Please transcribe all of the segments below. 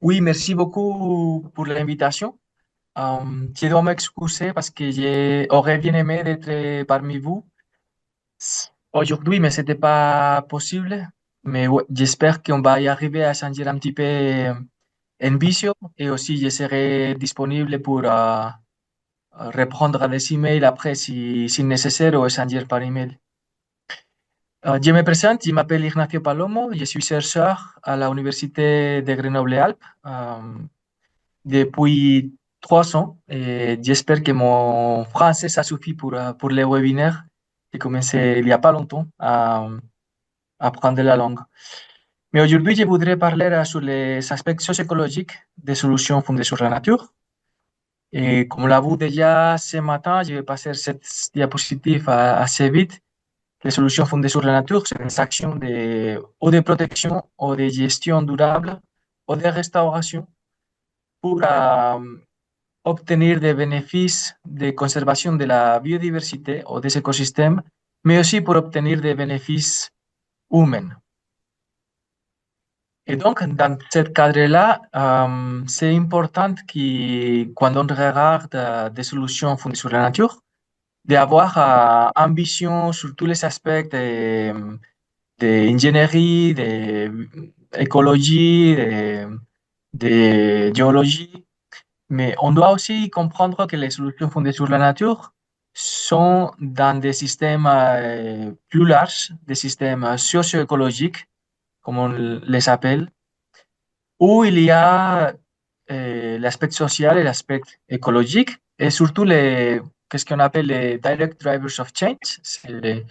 Oui, merci beaucoup pour l'invitation. Je dois m'excuser parce que j'aurais bien aimé d'être parmi vous aujourd'hui, mais c'était pas possible. Mais ouais, j'espère qu'on va y arriver à changer un petit peu en visio et aussi je serai disponible pour répondre à des emails après si nécessaire ou échanger par email. Je me présente, je m'appelle Ignacio Palomo, je suis chercheur à la Université de Grenoble-Alpes. Depuis 3 ans et j'espère que mon français ça suffit pour les webinaires. J'ai commencé il n'y a pas longtemps à apprendre la langue. Mais aujourd'hui, je voudrais parler sur les aspects socio-écologiques des solutions fondées sur la nature. Et comme l'a vu déjà ce matin, je vais passer cette diapositive assez vite. Les solutions fondées sur la nature, c'est des actions ou de protection ou de gestion durable ou de restauration pour obtenir des bénéfices de conservation de la biodiversité ou des écosystèmes, mais aussi pour obtenir des bénéfices humains. Et donc, dans ce cadre-là, c'est important que quand on regarde des solutions fondées sur la nature, d'avoir ambition sur tous les aspects d'ingénierie, d'écologie, de géologie. Mais on doit aussi comprendre que les solutions fondées sur la nature sont dans des systèmes plus larges, des systèmes socio-écologiques, comme on les appelle, où il y a l'aspect social et l'aspect écologique, et surtout qu'est-ce qu'on appelle les direct drivers of change, c'est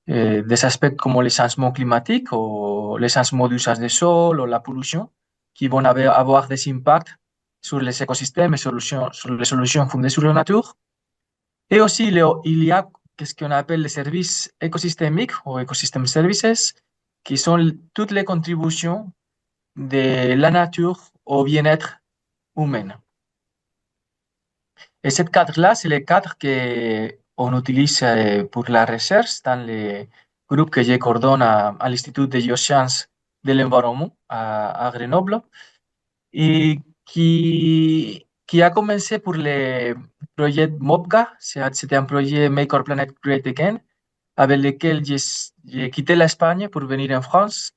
des aspects comme les changements climatiques ou les changements d'usage des sols ou la pollution qui vont avoir des impacts sur les écosystèmes et sur les solutions fondées sur la nature. Et aussi, il y a ce qu'on appelle les services écosystémiques ou ecosystem services, qui sont toutes les contributions de la nature au bien-être humain. Et ce cadre-là, c'est le cadre qu'on utilise pour la recherche dans le groupe que je coordonne à l'Institut de géosciences de l'environnement à Grenoble et qui a commencé pour le projet MOPGA. C'était un projet Make Our Planet Great Again, avec lequel j'ai quitté l'Espagne pour venir en France.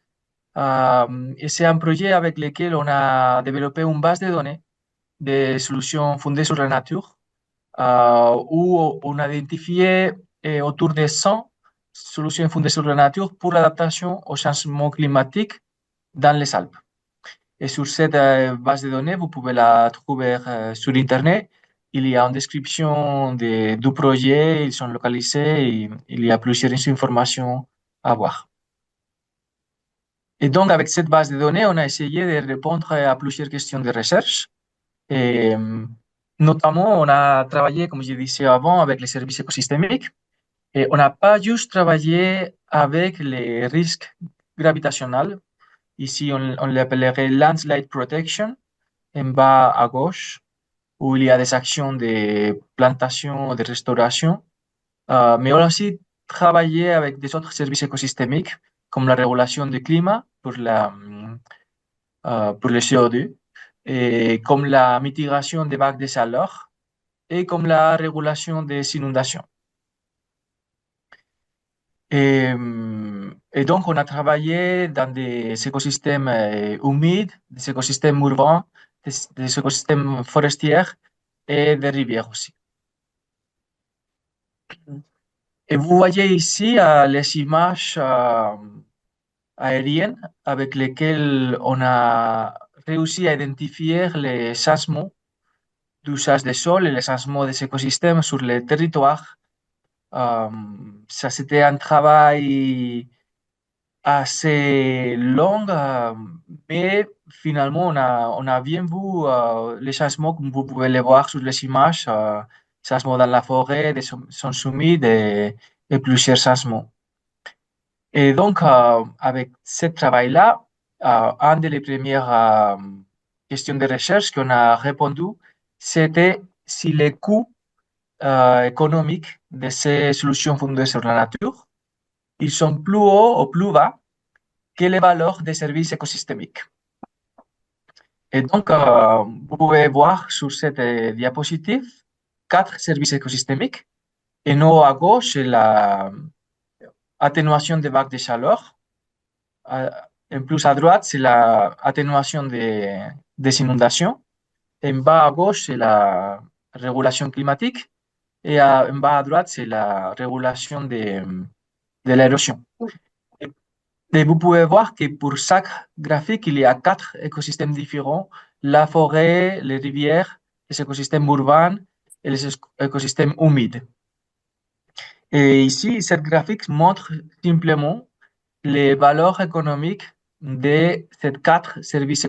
Et c'est un projet avec lequel on a développé une base de données de solutions fondées sur la nature où on a identifié autour de 100 solutions fondées sur la nature pour l'adaptation au changement climatique dans les Alpes. Et sur cette base de données, vous pouvez la trouver sur Internet. Il y a une description du projet, ils sont localisés, et il y a plusieurs informations à voir. Et donc, avec cette base de données, on a essayé de répondre à plusieurs questions de recherche. Et, notamment, on a travaillé, comme je disais avant, avec les services écosystémiques. Et on n'a pas juste travaillé avec les risques gravitationnels. Ici, on l'appellerait landslide protection, en bas à gauche, où il y a des actions de plantation, de restauration. Mais on a aussi travaillé avec des autres services écosystémiques, comme la régulation du climat pour le CO2, et comme la mitigation des vagues de chaleur et comme la régulation des inondations. Et donc, on a travaillé dans des écosystèmes humides, des écosystèmes urbains, des écosystèmes forestiers et des rivières aussi. Et vous voyez ici les images aériennes avec lesquelles on a réussi à identifier les changements d'usage des sols et les changements des écosystèmes sur le territoire. Ça, c'était un travail assez long, mais finalement, on a bien vu les changements, comme vous pouvez les voir sur les images, changements dans la forêt, des sons humides et plusieurs changements. Et donc, avec ce travail-là, une des premières questions de recherche qu'on a répondu, c'était si les coûts économiques de ces solutions fondées sur la nature, ils sont plus hauts ou plus bas que les valeurs des services écosystémiques. Et donc, vous pouvez voir sur cette diapositive quatre services écosystémiques. Et en haut à gauche, c'est la atténuation des vagues de chaleur. Euh, En plus à droite, c'est la atténuation des inondations. En bas à gauche, c'est la régulation climatique. Et en bas à droite, c'est la régulation de l'érosion. Et vous pouvez voir que pour chaque graphique, il y a quatre écosystèmes différents, la forêt, les rivières, les écosystèmes urbains et les écosystèmes humides. Et ici, cette graphique montre simplement les valeurs économiques de ces quatre services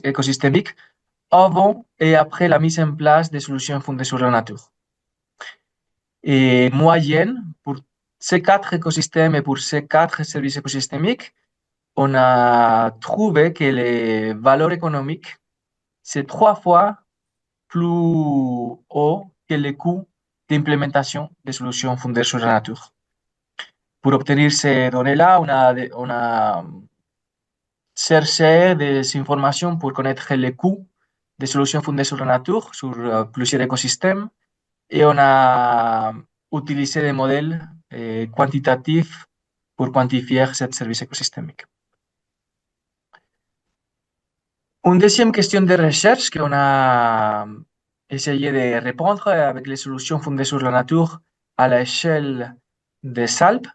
écosystémiques avant et après la mise en place des solutions fondées sur la nature. Et moyenne, pour ces quatre écosystèmes et pour ces quatre services écosystémiques, on a trouvé que les valeurs économiques, c'est 3 fois plus haut que les coûts d'implémentation des solutions fondées sur la nature. Pour obtenir ces données-là, on a cherché des informations pour connaître les coûts des solutions fondées sur la nature, sur plusieurs écosystèmes, et on a utilisé des modèles quantitatifs pour quantifier ce service écosystémique. Une deuxième question de recherche qu'on a essayé de répondre avec les solutions fondées sur la nature à l'échelle des Alpes,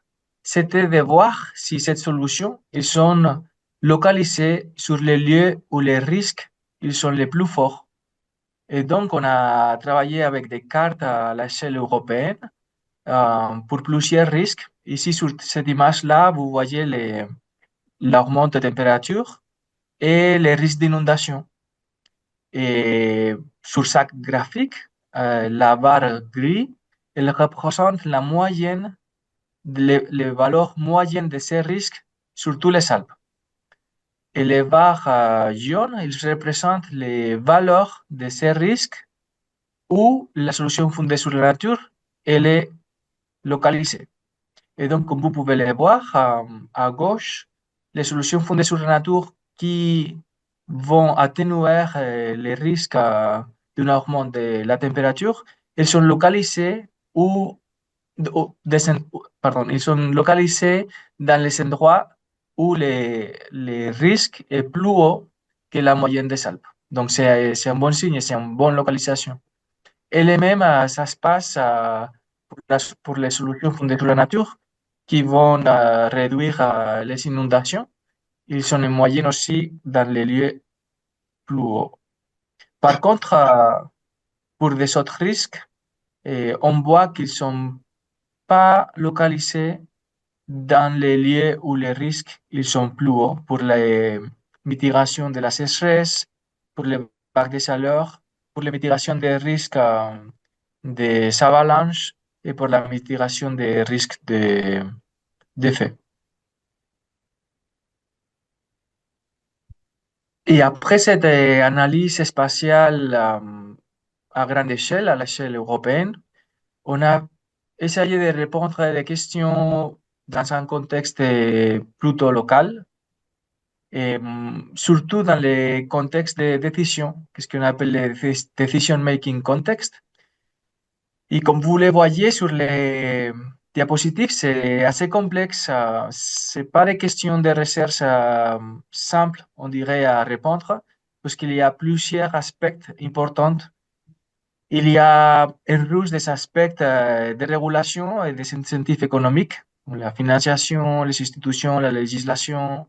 c'était de voir si ces solutions ils sont localisées sur les lieux où les risques ils sont les plus forts. Et donc, on a travaillé avec des cartes à l'échelle européenne pour plusieurs risques. Ici, sur cette image-là, vous voyez l'augmentation de température et les risques d'inondation. Et sur chaque graphique, la barre grise, elle représente la moyenne, les valeurs moyennes de ces risques sur tous les Alpes. Et les barres jaunes, ils représentent les valeurs de ces risques où la solution fondée sur la nature, elle est localisée. Et donc, comme vous pouvez le voir à gauche, les solutions fondées sur la nature qui vont atténuer les risques d'un augment de la température, elles sont localisées pardon, ils sont localisés dans les endroits où les risques est plus haut que la moyenne des Alpes. Donc, c'est un bon signe, c'est une bonne localisation. Et les mêmes, ça se passe pour les solutions fondées sur la nature qui vont réduire les inondations. Ils sont en moyenne aussi dans les lieux plus hauts. Par contre, pour des autres risques, on voit qu'ils ne sont pas localisés dans les lieux où les risques ils sont plus hauts pour la mitigation de la sécheresse, pour les vagues de chaleur, pour la mitigation des risques des avalanches et pour la mitigation des risques d'effet. Et après cette analyse spatiale à grande échelle, à l'échelle européenne, on a essayé de répondre à des questions dans un contexte plutôt local, et surtout dans les contextes de décision, qu'est-ce qu'on appelle le decision-making context. Et comme vous le voyez sur les diapositives, c'est assez complexe. C'est pas des questions de recherche simples, on dirait, à répondre, parce qu'il y a plusieurs aspects importants. Il y a en plus des aspects de régulation et des incentives économiques, comme la financiation, les institutions, la législation,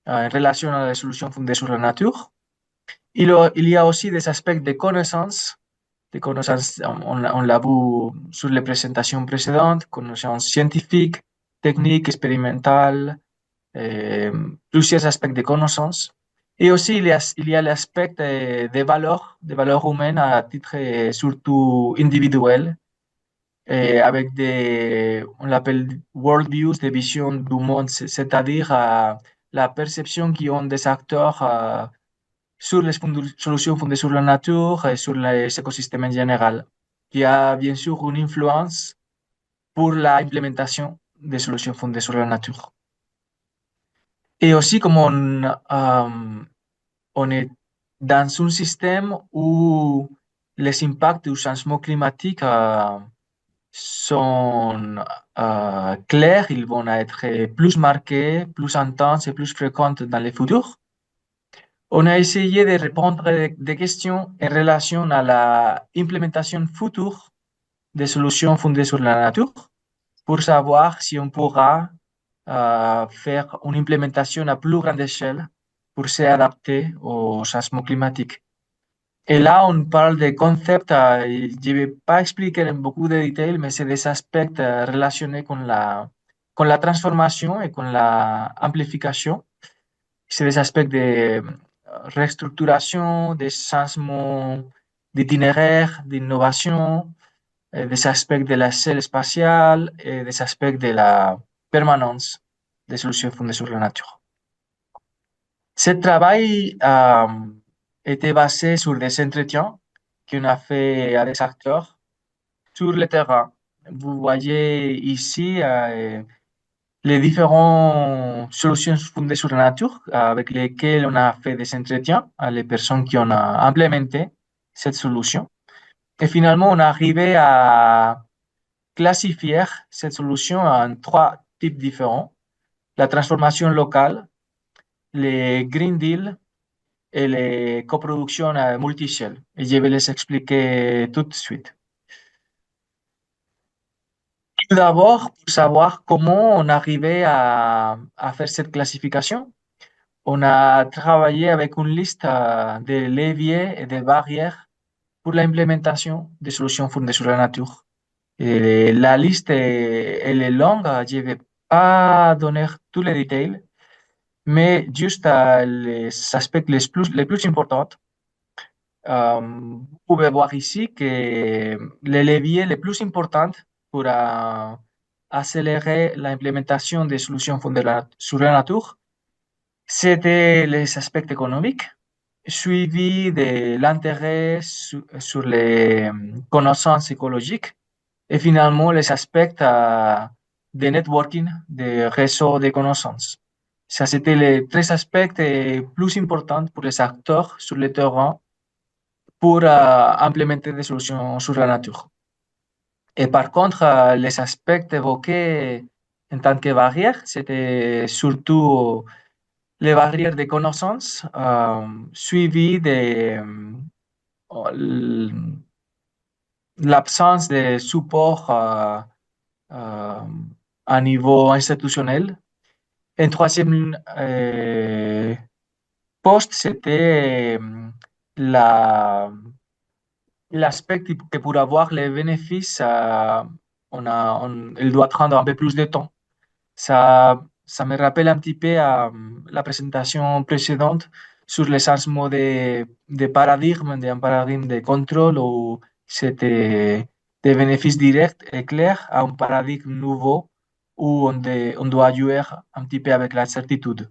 en relation à la solution fondée sur la nature. Il y a aussi des aspects de connaissances, on l'a vu sur les présentations précédentes, connaissances scientifiques, techniques, expérimentales, plusieurs aspects de connaissances. Et aussi, il y a l'aspect des valeurs humaines à titre surtout individuel, avec on l'appelle worldviews, des visions du monde, c'est-à-dire la perception qu'ils ont des acteurs sur les solutions fondées sur la nature et sur les écosystèmes en général, qui a bien sûr une influence pour l'implémentation des solutions fondées sur la nature. Et aussi, comme on est dans un système où les impacts du changement climatique sont clairs, ils vont être plus marqués, plus intenses et plus fréquents dans le futur. On a essayé de répondre des questions en relation à la implémentation future des solutions fondées sur la nature pour savoir si on pourra faire une implémentation à plus grande échelle pour s'adapter au changement climatique. Et là, on parle de concepts, je ne vais pas expliquer en beaucoup de détails, mais c'est des aspects relationnés con la transformation et con la amplification. C'est des aspects de restructuration, des changements d'itinéraire, d'innovation, des aspects de la selle spatiale et des aspects de la permanence des solutions fondées sur la nature. Ce travail était basé sur des entretiens qu'on a fait à des acteurs sur le terrain. Vous voyez ici les différentes solutions fondées sur la nature avec lesquelles on a fait des entretiens à les personnes qui ont implémenté cette solution. Et finalement, on est arrivé à classifier cette solution en trois types différents. La transformation locale, les Green Deal et les coproductions multi-échelles. Et je vais les expliquer tout de suite. Tout d'abord, pour savoir comment on arrivait à faire cette classification, on a travaillé avec une liste de leviers et de barrières pour l'implémentation des solutions fondées sur la nature. Et la liste elle est longue, je ne vais pas donner tous les détails, mais juste les aspects les plus importants. Vous pouvez voir ici que les leviers les plus importants pour accélérer l'implémentation des solutions fondées sur la nature, c'était les aspects économiques, suivi de l'intérêt sur les connaissances écologiques et finalement les aspects de networking, des réseaux de connaissances. Ça, c'était les trois aspects plus importants pour les acteurs sur le terrain pour implémenter des solutions sur la nature. Et par contre, les aspects évoqués en tant que barrières, c'était surtout les barrières de connaissances suivies de l'absence de support euh, à niveau institutionnel. Un troisième poste, c'était l'aspect que pour avoir les bénéfices, il doit prendre un peu plus de temps. Ça me rappelle un petit peu la présentation précédente sur les changements de paradigme, d'un paradigme de contrôle où c'était des bénéfices directs et clairs à un paradigme nouveau où on doit jouer un petit peu avec la certitude.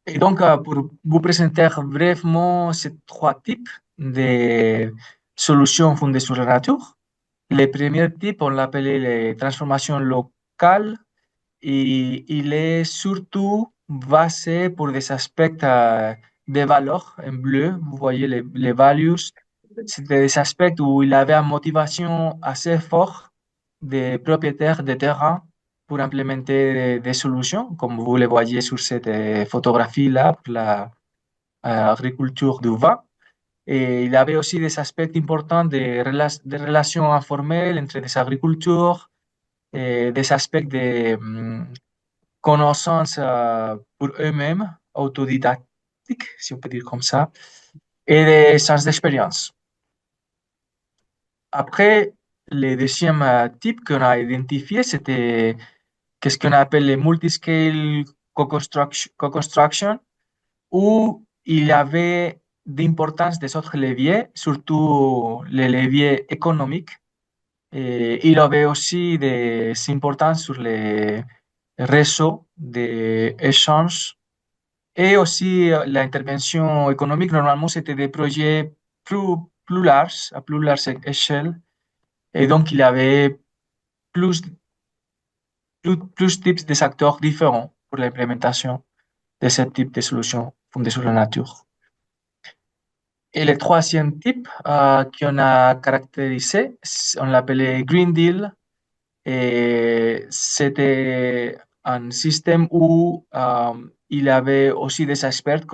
Et donc, pour vous présenter brièvement ces trois types de solutions fondées sur la nature, le premier type, on l'appelait les transformations locales et il est surtout basé pour des aspects de valeur en bleu. Vous voyez les values, c'est des aspects où il avait une motivation assez forte des propriétaires de terrain pour implémenter des solutions, comme vous le voyez sur cette photographie-là, pour l'agriculture du vin. Et il avait aussi des aspects importants de relations informelles entre les agricultures, des aspects de connaissances pour eux-mêmes, autodidactiques, si on peut dire comme ça, et des sens d'expérience. Après, le deuxième type qu'on a identifié, c'était qu'est-ce qu'on appelle les multiscale co-construction, où il y avait d'importance des autres leviers, surtout les leviers économiques. Et il avait aussi des importances sur les réseaux d'échanges et aussi l'intervention économique. Normalement, c'était des projets plus, plus larges, à plus large échelle. Et donc, il y avait plus, plus types de acteurs différents pour l'implémentation de ce type de solution fondées sur la nature. Et le troisième type qu'on a caractérisé, on l'appelait Green Deal. Et c'était un système où il y avait aussi des experts,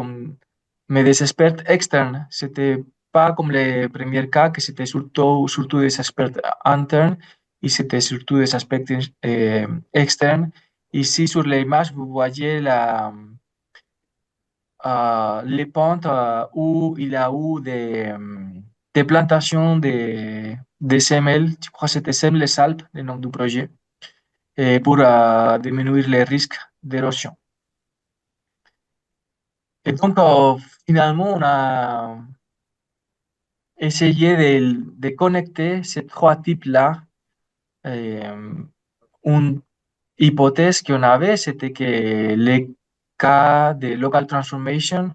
mais des experts externes. C'était pas comme les premiers cas, que c'était surtout des experts internes, et c'était surtout des aspects externes. Ici, sur l'image, vous voyez les pentes où il y a eu des plantations de semelles. Je crois que c'était Semelles les Alpes, le nom du projet, pour diminuer les risques d'érosion. Et donc, finalement, on a essayé de connecter ces trois types-là. Euh, une hypothèse qu'on avait, c'était que les cas de local transformation,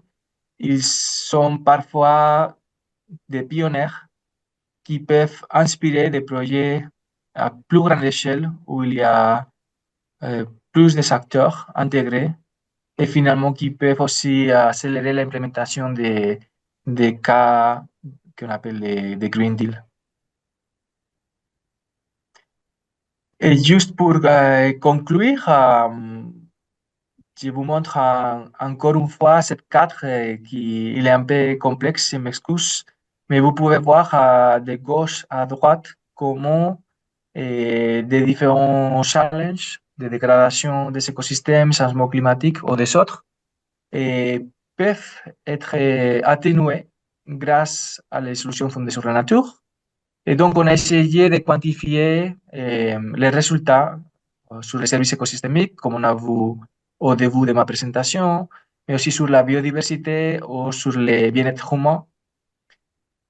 ils sont parfois des pionniers qui peuvent inspirer des projets à plus grande échelle où il y a plus des acteurs intégrés et finalement qui peuvent aussi accélérer l'implémentation des cas qu'on appelle les Green Deal. Et juste pour conclure, je vous montre encore une fois cette cadre qui il est un peu complexe, je m'excuse, mais vous pouvez voir de gauche à droite comment des différents challenges de dégradation des écosystèmes, changement climatique ou des autres et peuvent être atténués grâce à les solutions fondées sur la nature. Et donc, on a essayé de quantifier les résultats sur les services écosystémiques, comme on a vu au début de ma présentation, mais aussi sur la biodiversité ou sur le bien-être humain.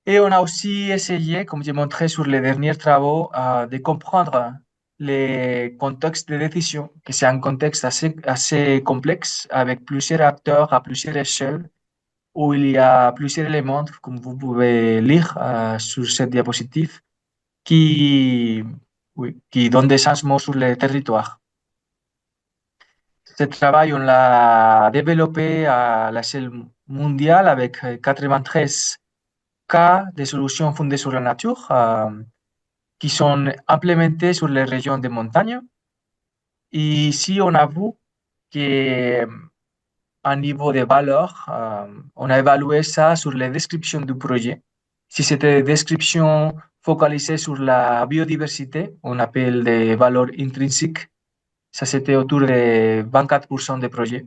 Et on a aussi essayé, comme j'ai montré sur les derniers travaux, de comprendre les contextes de décision, que c'est un contexte assez complexe, avec plusieurs acteurs à plusieurs échelles, où il y a plusieurs éléments, comme vous pouvez lire sur cette diapositive, qui, oui, qui donnent des changements sur le territoire. Ce travail, on l'a développé à l'échelle mondiale avec 93 cas de solutions fondées sur la nature qui sont implémentés sur les régions de montagne. Et ici, on a vu que à niveau de valeur, on a évalué ça sur les descriptions du projet. Si c'était des descriptions focalisées sur la biodiversité, on appelle des valeurs intrinsiques, ça c'était autour de 24% des projets.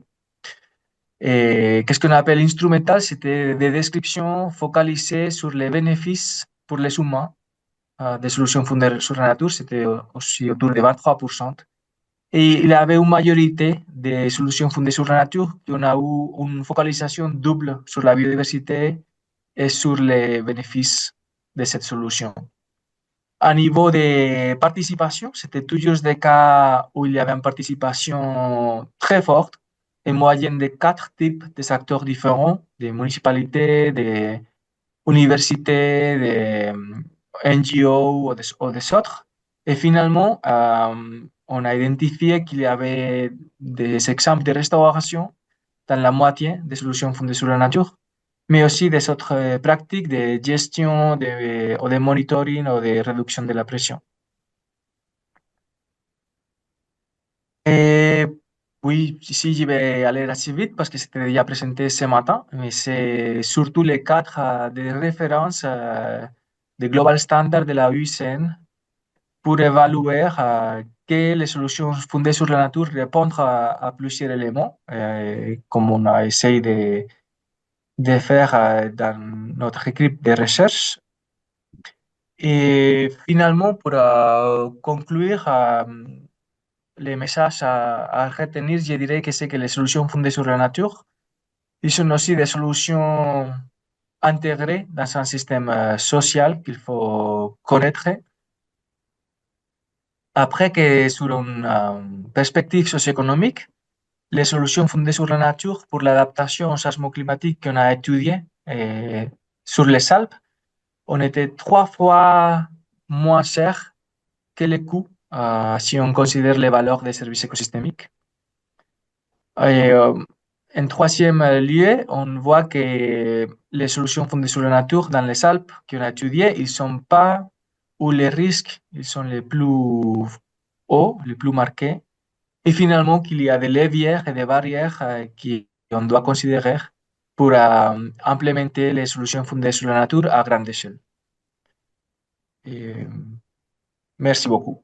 Et qu'est-ce qu'on appelle instrumental? C'était des descriptions focalisées sur les bénéfices pour les humains des solutions fondées sur la nature, c'était aussi autour de 23%. Et il y avait une majorité de solutions fondées sur la nature qui ont eu une focalisation double sur la biodiversité et sur les bénéfices de cette solution. À niveau de participation, c'était toujours des cas où il y avait une participation très forte, en moyenne de quatre types de acteurs différents, des municipalités, des universités, des NGO ou des autres. Et finalement, on a identifié qu'il y avait des exemples de restauration dans la moitié des solutions fondées sur la nature, mais aussi des autres pratiques de gestion ou de monitoring ou de réduction de la pression. Et oui, ici, je vais aller assez vite parce que c'était déjà présenté ce matin, mais c'est surtout les cadres de référence des Global Standards de la UICN pour évaluer que les solutions fondées sur la nature répondent à plusieurs éléments, comme on a essayé de faire dans notre équipe de recherche. Et finalement, pour conclure, les messages à retenir, je dirais que c'est que les solutions fondées sur la nature, ils sont aussi des solutions intégrées dans un système social qu'il faut connaître. Après que sur une perspective socio-économique, les solutions fondées sur la nature pour l'adaptation au changement climatique qu'on a étudié sur les Alpes, on était 3 fois moins cher que les coûts si on considère les valeurs des services écosystémiques. Et, En troisième lieu, on voit que les solutions fondées sur la nature dans les Alpes qu'on a étudiées, ils sont pas où les risques ils sont les plus hauts, les plus marqués, et finalement qu'il y a des leviers et des barrières qu'on doit considérer pour implémenter les solutions fondées sur la nature à grande échelle. Et, merci beaucoup.